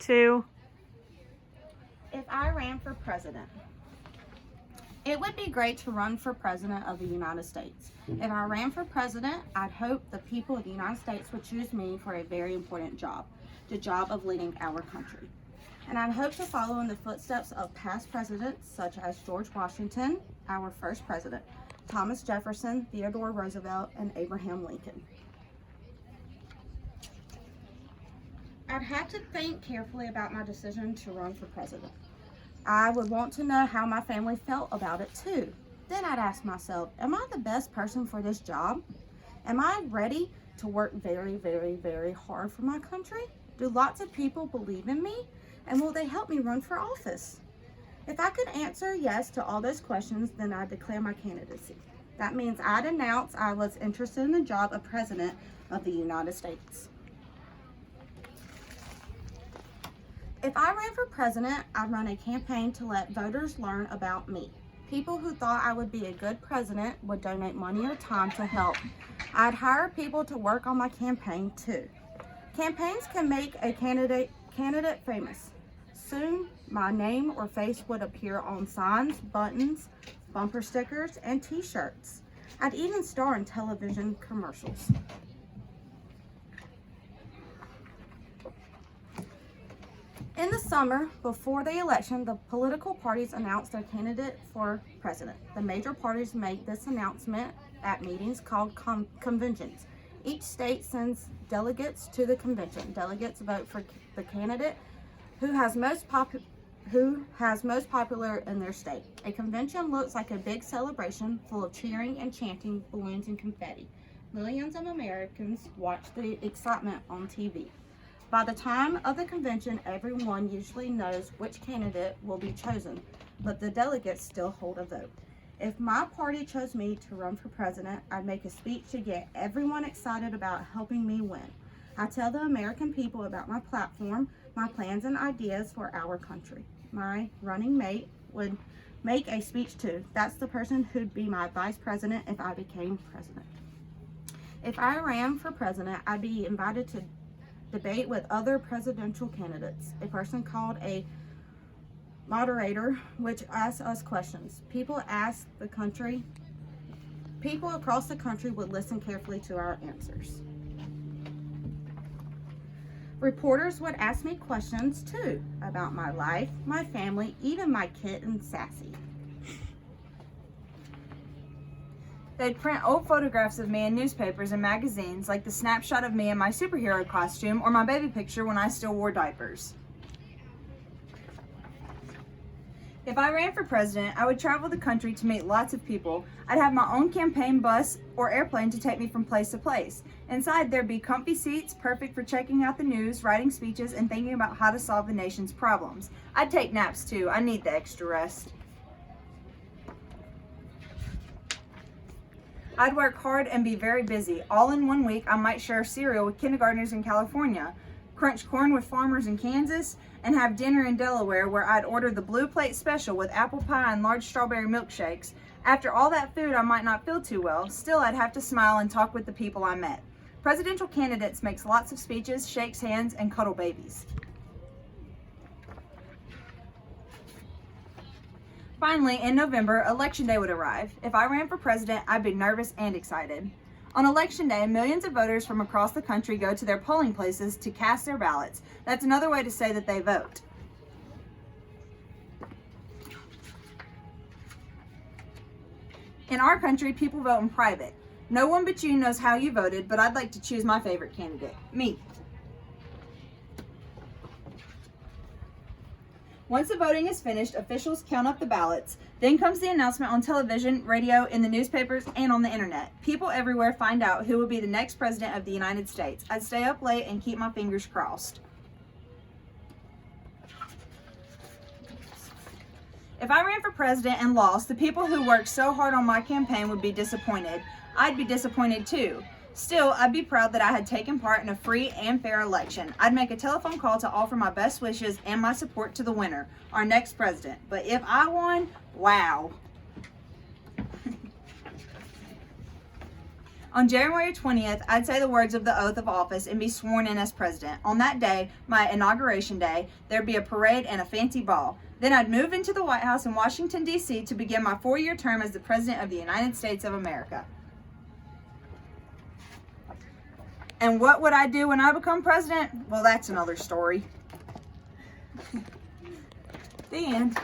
2. If I ran for president, it would be great to run for president of the United States. If I ran for president, I'd hope the people of the United States would choose me for a very important job, the job of leading our country. And I'd hope to follow in the footsteps of past presidents such as George Washington, our first president, Thomas Jefferson, Theodore Roosevelt, and Abraham Lincoln. I'd have to think carefully about my decision to run for president. I would want to know how my family felt about it too. Then I'd ask myself, am I the best person for this job? Am I ready to work very, very, very hard for my country? Do lots of people believe in me? And will they help me run for office? If I could answer yes to all those questions, then I'd declare my candidacy. That means I'd announce I was interested in the job of President of the United States. If I ran for president, I'd run a campaign to let voters learn about me. People who thought I would be a good president would donate money or time to help. I'd hire people to work on my campaign too. Campaigns can make a candidate famous. Soon, my name or face would appear on signs, buttons, bumper stickers, and t-shirts. I'd even star in television commercials. In the summer, before the election, the political parties announce their candidate for president. The major parties make this announcement at meetings called conventions. Each state sends delegates to the convention. Delegates vote for the candidate who has most popular in their state. A convention looks like a big celebration full of cheering and chanting, balloons and confetti. Millions of Americans watch the excitement on TV. By the time of the convention, everyone usually knows which candidate will be chosen, but the delegates still hold a vote. If my party chose me to run for president, I'd make a speech to get everyone excited about helping me win. I tell the American people about my platform, my plans and ideas for our country. My running mate would make a speech too. That's the person who'd be my vice president if I became president. If I ran for president, I'd be invited to debate with other presidential candidates. A person called a moderator, which asks us questions. People across the country would listen carefully to our answers. Reporters would ask me questions too about my life, my family, even my kitten Sassy. They'd print old photographs of me in newspapers and magazines, like the snapshot of me in my superhero costume or my baby picture when I still wore diapers. If I ran for president, I would travel the country to meet lots of people. I'd have my own campaign bus or airplane to take me from place to place. Inside, there'd be comfy seats, perfect for checking out the news, writing speeches, and thinking about how to solve the nation's problems. I'd take naps too. I need the extra rest. I'd work hard and be very busy. All in 1 week, I might share cereal with kindergartners in California, crunch corn with farmers in Kansas, and have dinner in Delaware where I'd order the Blue Plate Special with apple pie and large strawberry milkshakes. After all that food, I might not feel too well. Still, I'd have to smile and talk with the people I met. Presidential candidates makes lots of speeches, shakes hands, and cuddle babies. Finally, in November, Election Day would arrive. If I ran for president, I'd be nervous and excited. On Election Day, millions of voters from across the country go to their polling places to cast their ballots. That's another way to say that they vote. In our country, people vote in private. No one but you knows how you voted, but I'd like to choose my favorite candidate, me. Once the voting is finished, officials count up the ballots. Then comes the announcement on television, radio, in the newspapers, and on the internet. People everywhere find out who will be the next president of the United States. I'd stay up late and keep my fingers crossed. If I ran for president and lost, the people who worked so hard on my campaign would be disappointed. I'd be disappointed too. Still, I'd be proud that I had taken part in a free and fair election. I'd make a telephone call to offer my best wishes and my support to the winner, our next president. But if I won, wow. On January 20th, I'd say the words of the oath of office and be sworn in as president. On that day, my inauguration day, there'd be a parade and a fancy ball. Then I'd move into the White House in Washington, D.C. to begin my 4-year term as the President of the United States of America. And what would I do when I become president? Well, that's another story. The end.